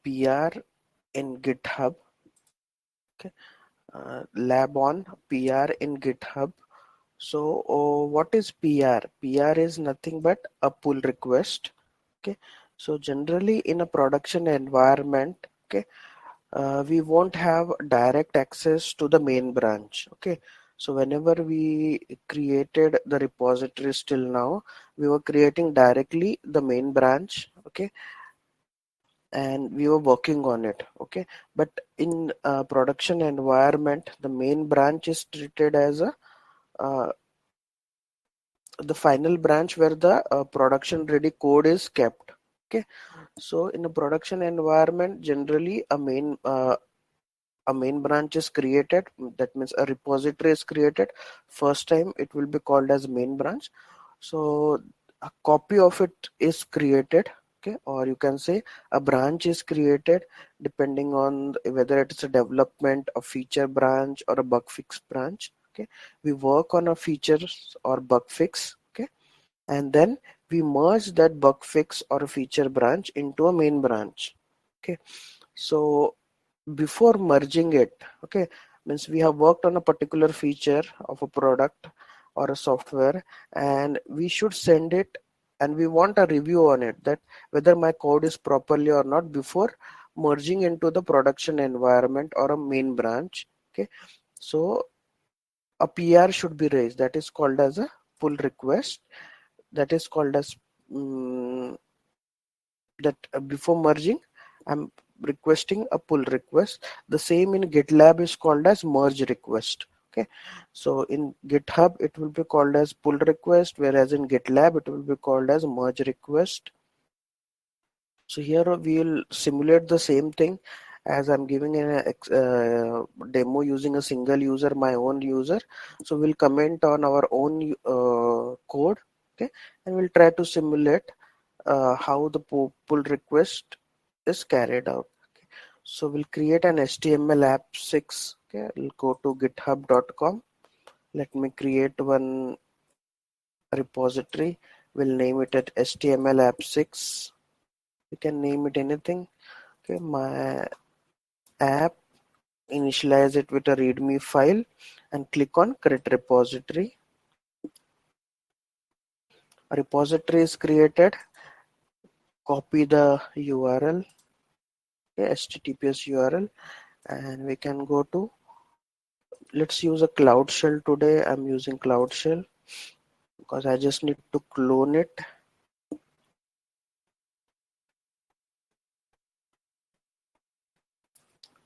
PR in GitHub. Okay, lab on PR in GitHub. So what is PR? PR is nothing but a pull request. Okay, so generally in a production environment, okay, we won't have direct access to the main branch. Okay, so whenever we created the repositories till now, we were creating directly the main branch. Okay, and we were working on it. Okay, but in a production environment, the main branch is treated as a the final branch where the production ready code is kept. Okay, so in a production environment, generally a main branch is created. That means a repository is created. First time it will be called as main branch. So a copy of it is created. Okay, or you can say a branch is created depending on whether it's a development, a feature branch, or a bug fix branch. Okay, we work on a features or bug fix. Okay, and then we merge that bug fix or a feature branch into a main branch. Okay, so before merging it, okay, means we have worked on a particular feature of a product or a software, and we should send it, and we want a review on it, that whether my code is properly or not before merging into the production environment or a main branch. Okay, so a PR should be raised, that is called as a pull request. That is called as that before merging, I'm requesting a pull request. The same in GitLab is called as merge request. Okay, so in GitHub it will be called as pull request, whereas in GitLab it will be called as merge request. So here we will simulate the same thing, as I'm giving a demo using a single user, my own user. So we'll comment on our own code. Okay, and we'll try to simulate how the pull request is carried out. Okay. So we'll create an HTML app6. Okay, I'll go to github.com. Let me create one repository. We'll name it at HTML app6. You can name it anything. Okay, my app, initialize it with a readme file and click on create repository. A repository is created. Copy the URL, okay, HTTPS URL, and we can go to, let's use a Cloud Shell today. I'm using Cloud Shell because I just need to clone it.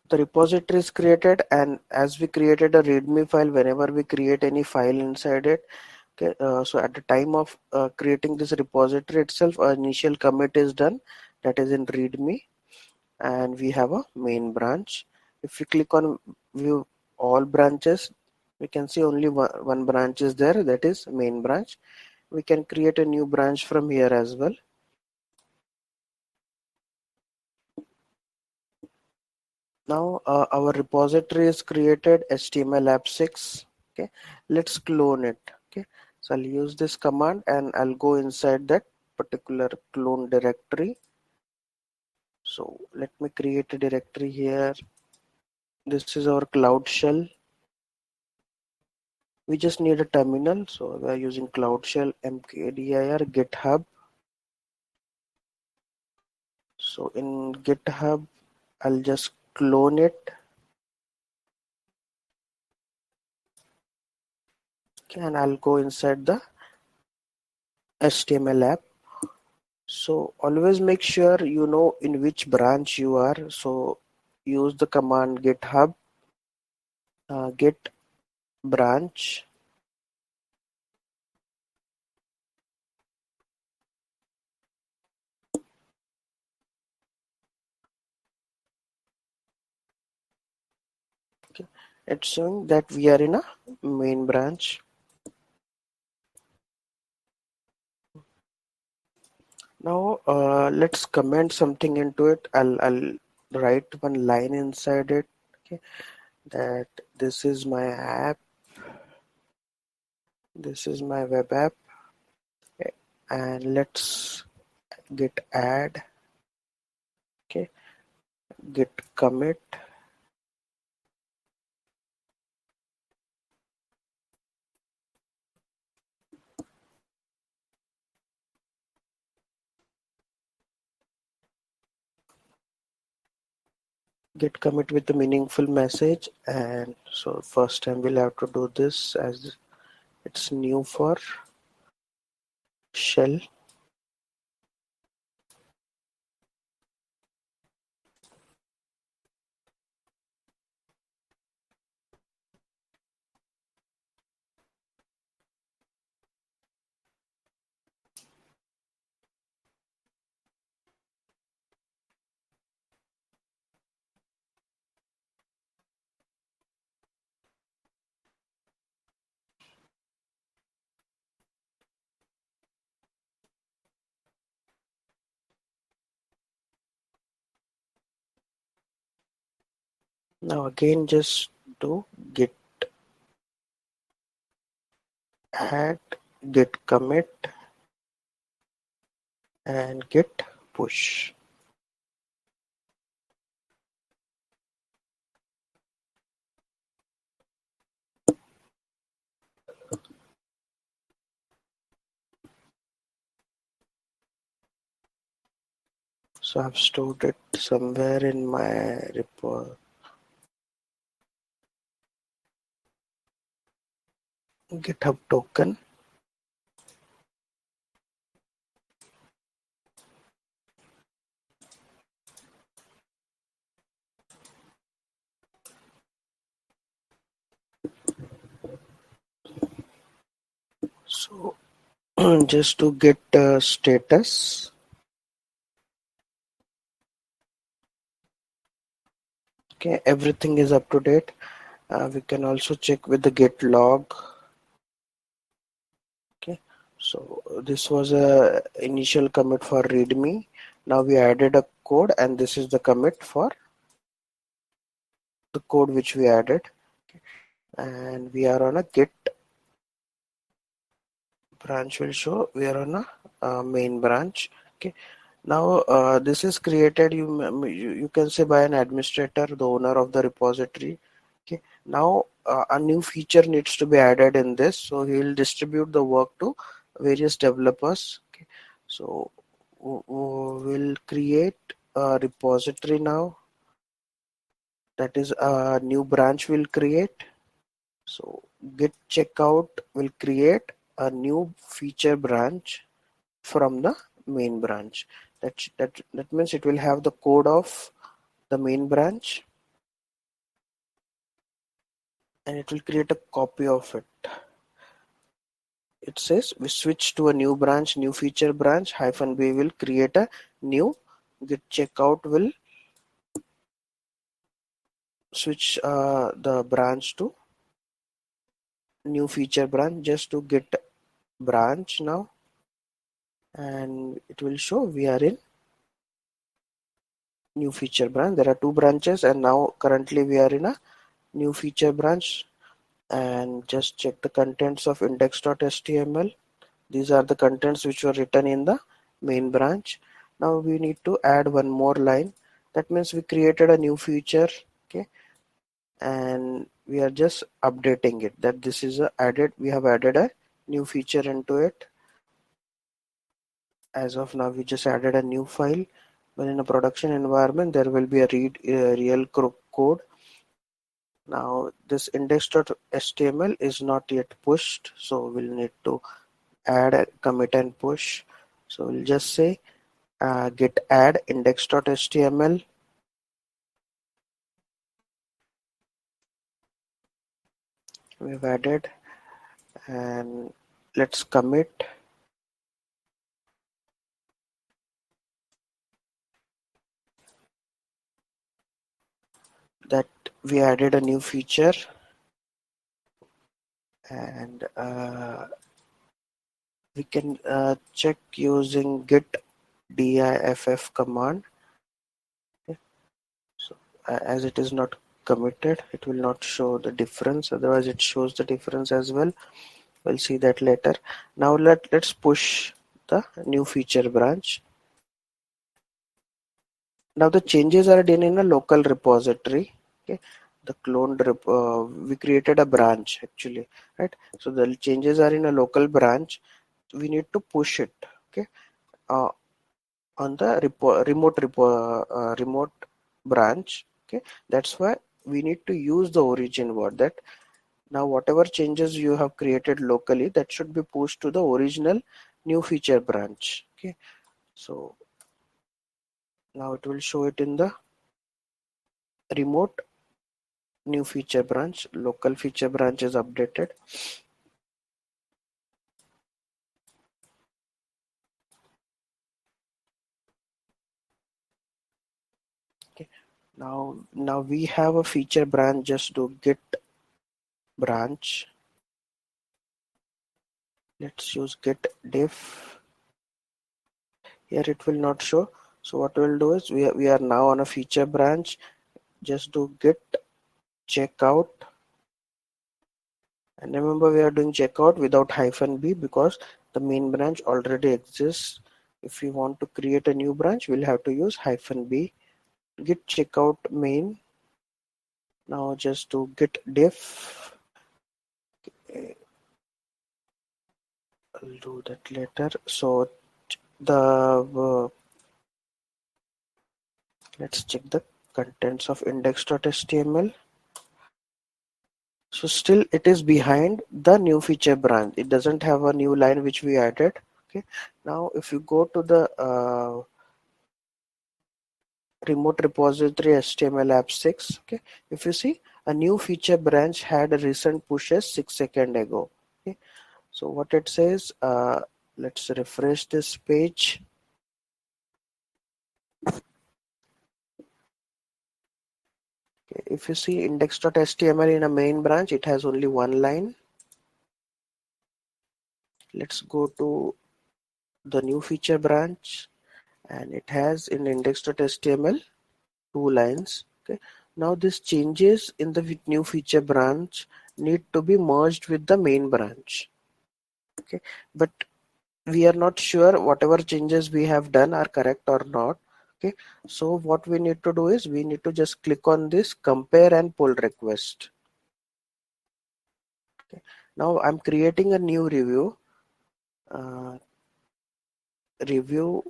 The repository is created, and as we created a readme file, whenever we create any file inside it, okay, so at the time of creating this repository itself, an initial commit is done, that is in readme, and we have a main branch. If we click on view all branches, we can see only one branch is there, that is main branch. We can create a new branch from here as well. Now our repository is created, HTML app6. Okay, let's clone it. Okay, so I'll use this command and I'll go inside that particular clone directory. So let me create a directory here. This is our Cloud Shell. We just need a terminal, so we are using Cloud Shell mkdir GitHub. So in GitHub, I'll just clone it. Okay, and I'll go inside the HTML app. So always make sure you know in which branch you are. So use the command github git branch. Okay. It's showing that we are in a main branch. Now let's comment something into it. I'll write one line inside it. Okay, that this is my app. This is my web app. Okay, and let's git add. Okay, git commit, git commit with the meaningful message. And so first time we'll have to do this as it's new for shell. Now again just do git add, git commit, and git push. So I've stored it somewhere in my repo GitHub token. So just to get status, okay, everything is up to date. We can also check with the git log. Okay, so this was a initial commit for readme. Now we added a code, and this is the commit for the code which we added. And we are on a git branch will show we are on a main branch. Okay, now this is created, you can say, by an administrator, the owner of the repository. Okay, now a new feature needs to be added in this, so he will distribute the work to various developers. Okay, so we'll create a repository now, that is a new branch we'll create. So git checkout will create a new feature branch from the main branch. That means it will have the code of the main branch, and it will create a copy of it. It says we switch to a new branch, new feature branch -b will create a new git checkout will switch the branch to new feature branch. Just to git branch now, and it will show we are in new feature branch. There are two branches, and now currently we are in a new feature branch. And just check the contents of index.html. These are the contents which were written in the main branch. Now we need to add one more line. That means we created a new feature. Okay, and we are just updating it, that this is we have added a new feature into it. As of now we just added a new file, but in a production environment there will be a real code. Now this index.html is not yet pushed, so we'll need to add a commit and push. So we'll just say git add index.html. We've added, and let's commit that we added a new feature. And we can check using git diff command. Okay. So as it is not committed, it will not show the difference, otherwise it shows the difference as well. We'll see that later. Now let's push the new feature branch. Now the changes are done in a local repository. Okay, the we created a branch actually, right? So the changes are in a local branch. We need to push it. Okay, uh, on the remote branch. Okay, that's why we need to use the origin word. That now whatever changes you have created locally, that should be pushed to the original new feature branch. Okay, so now it will show it in the remote new feature branch. Local feature branch is updated. Okay, now we have a feature branch. Just do git branch. Let's use git diff. Here it will not show. So what we'll do is we are now on a feature branch. Just do git checkout. And remember, we are doing checkout without hyphen b because the main branch already exists. If we want to create a new branch, we'll have to use hyphen b. Git checkout main. Now just do git diff. I'll do that later. So the let's check the contents of index.html. So still it is behind the new feature branch. It doesn't have a new line which we added. Okay. Now if you go to the remote repository HTML app 6, okay, if you see a new feature branch had a recent pushes 6 seconds ago. Okay. So what it says, let's refresh this page. Okay. If you see index.html in a main branch, it has only one line. Let's go to the new feature branch and it has in index.html 2 lines. Okay. Now this changes in the new feature branch need to be merged with the main branch. Okay, but we are not sure whatever changes we have done are correct or not. Okay, so what we need to do is we need to just click on this compare and pull request. Okay, now I'm creating a new review. Review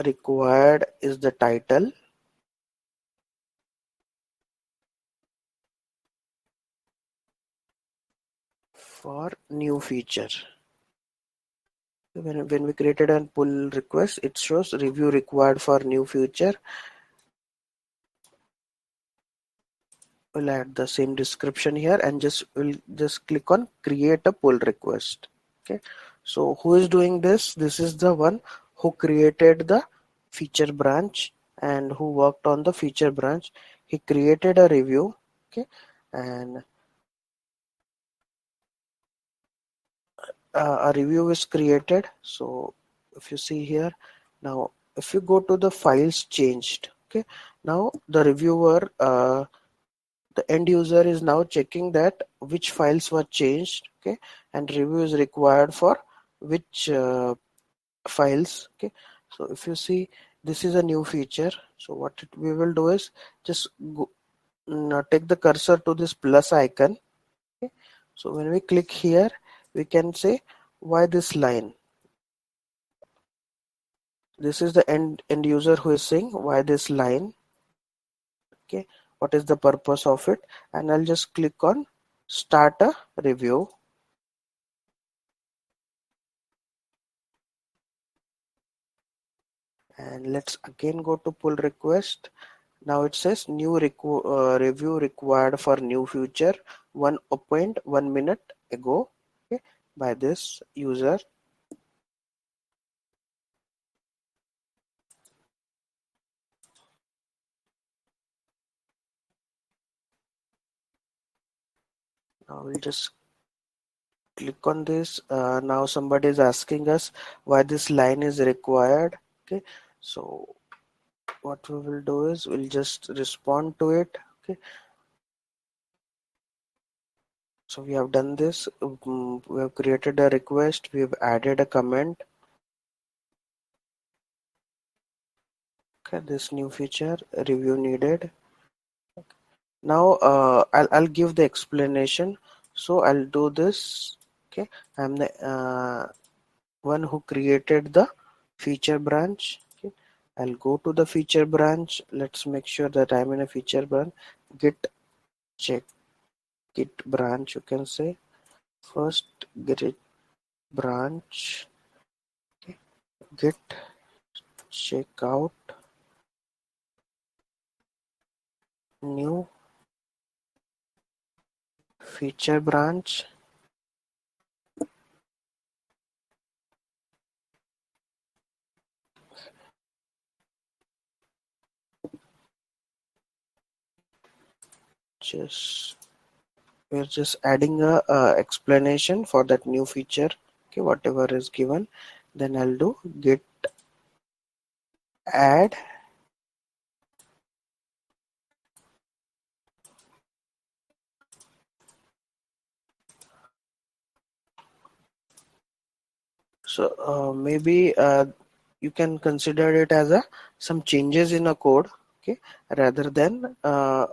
required is the title. For new feature. When we created a pull request, it shows review required for new feature. We'll add the same description here and we'll just click on create a pull request. Okay, so who is doing this? This is the one who created the feature branch and who worked on the feature branch. He created a review. Okay, and a review is created. So if you see here, now if you go to the files changed, okay, now the reviewer, the end user is now checking that which files were changed. Okay, and review is required for which files. Okay, so if you see, this is a new feature. So what we will do is just go, take the cursor to this plus icon. Okay, so when we click here, we can say why this line. This is the end user who is saying why this line. Okay, what is the purpose of it, and I'll just click on start a review. And let's again go to pull request. Now it says new review required for new feature 1.1 minute ago. Okay, by this user. Now we'll just click on this. Now somebody is asking us why this line is required. Okay, so what we will do is we'll just respond to it. Okay, so we have done this. We have created a request, we have added a comment. Okay, this new feature review needed. Now I'll give the explanation. So I'll do this. Okay, I'm the one who created the feature branch. Okay, I'll go to the feature branch. Let's make sure that I'm in a feature branch. Git check git branch. You can say first git branch. Okay, git checkout new feature branch. Just we're just adding a explanation for that new feature. Okay, whatever is given, then I'll do git add. So maybe you can consider it as a some changes in a code, okay, rather than a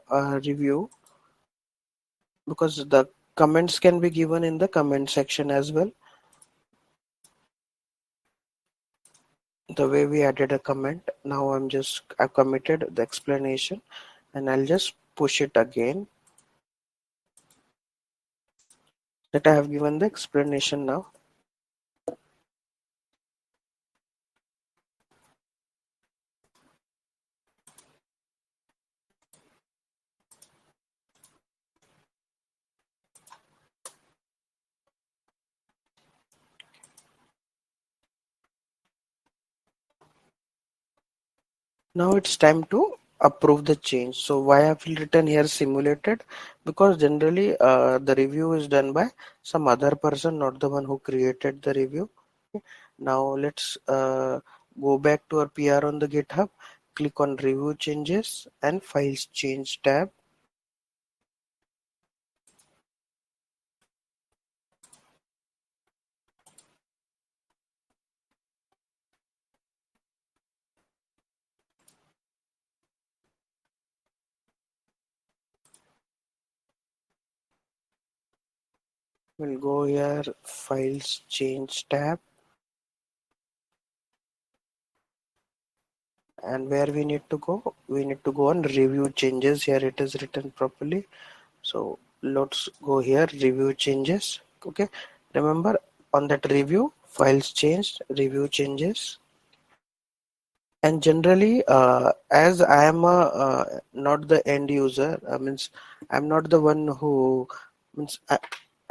review, because the comments can be given in the comment section as well. The way we added a comment, now I've committed the explanation, and I'll just push it again that I have given the explanation now. Now it's time to approve the change. So why have we written here simulated? Because generally the review is done by some other person, not the one who created the review. Okay. Now let's go back to our PR on the GitHub, click on review changes and files change tab. We'll go here, files change tab, and where we need to go? We need to go on review changes. Here it is written properly. So let's go here, review changes. Okay, remember on that review, files changed, review changes. And generally as I am not the end user, means I'm not the one who means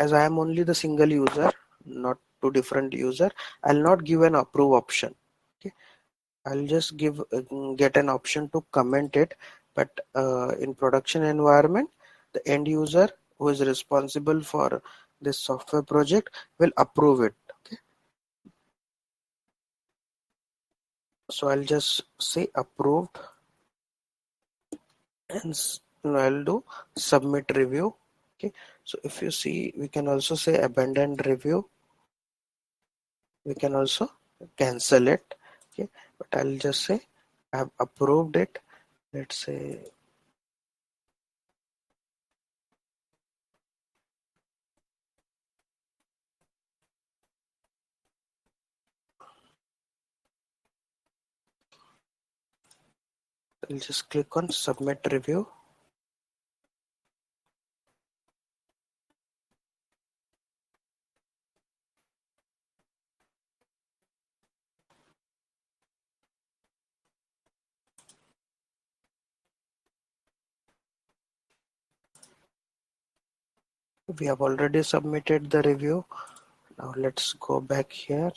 as I am only the single user, not two different user, I'll not give an approve option. Okay, I'll just get an option to comment it, but in production environment, the end user who is responsible for this software project will approve it. Okay, so I'll just say approved, and I'll do submit review. Okay, so if you see, we can also say abandon review. We can also cancel it. Okay, but I'll just say I've approved it. Let's say I'll just click on submit review. We have already submitted the review. Now let's go back here,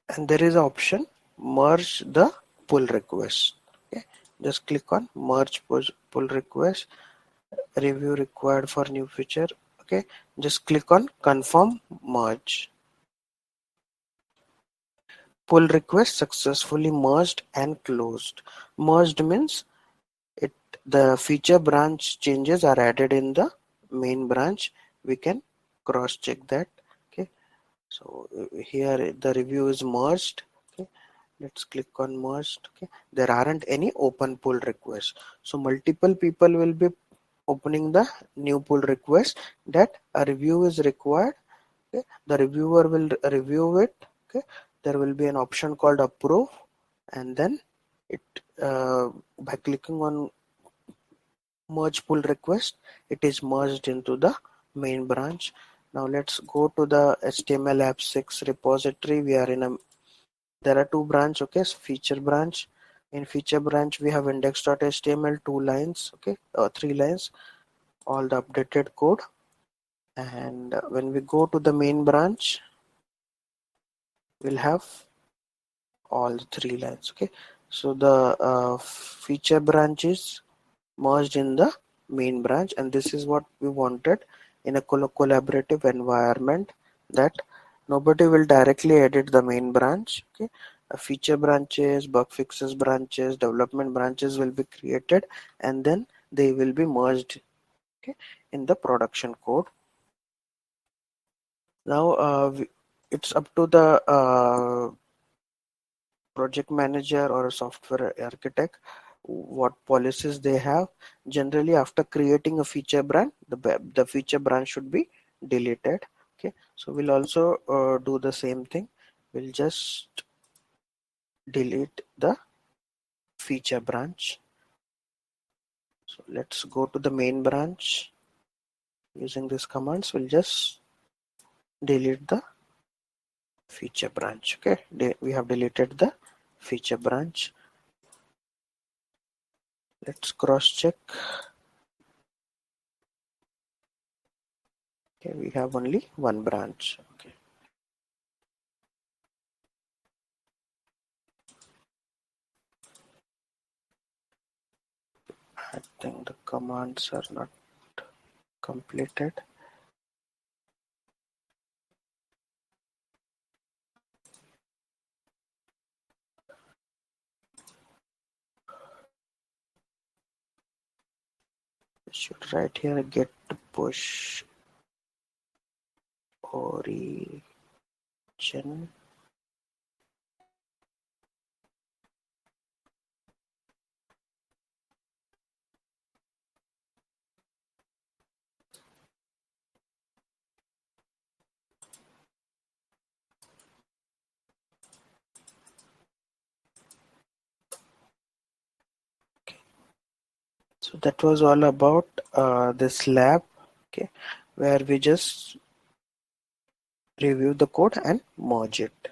and there is an option merge the pull request. Okay, just click on merge pull request. Review required for new feature. Okay, just click on confirm merge. Pull request successfully merged and closed. Merged means it the feature branch changes are added in the main branch. We can cross check that. Okay, So here the review is merged. Okay, let's click on merged. Okay, there aren't any open pull requests, so multiple people will be opening the new pull request that a review is required. Okay, the reviewer will review it. Okay, there will be an option called approve, and then it by clicking on merge pull request, it is merged into the main branch. Now let's go to the HTML app6 repository. We are in a there are two branch. Okay, so feature branch. In feature branch we have index.html 2 lines. Okay, 3 lines, all the updated code. And when we go to the main branch, we'll have all the 3 lines. Okay, so the feature branch is merged in the main branch, and this is what we wanted in a collaborative environment, that nobody will directly edit the main branch. Okay, feature branches, bug fixes branches, development branches will be created, and then they will be merged, okay, in the production code. Now it's up to the project manager or a software architect what policies they have. Generally, after creating a feature branch, the feature branch should be deleted. Okay, so we'll also do the same thing. We'll just delete the feature branch. So let's go to the main branch. Using these commands, we'll just delete the feature branch. Okay, we have deleted the feature branch. Let's cross check. Okay, we have only one branch. Okay, I think the commands are not completed. I should write here get push origin. So that was all about this lab. Okay, where we just review the code and merge it.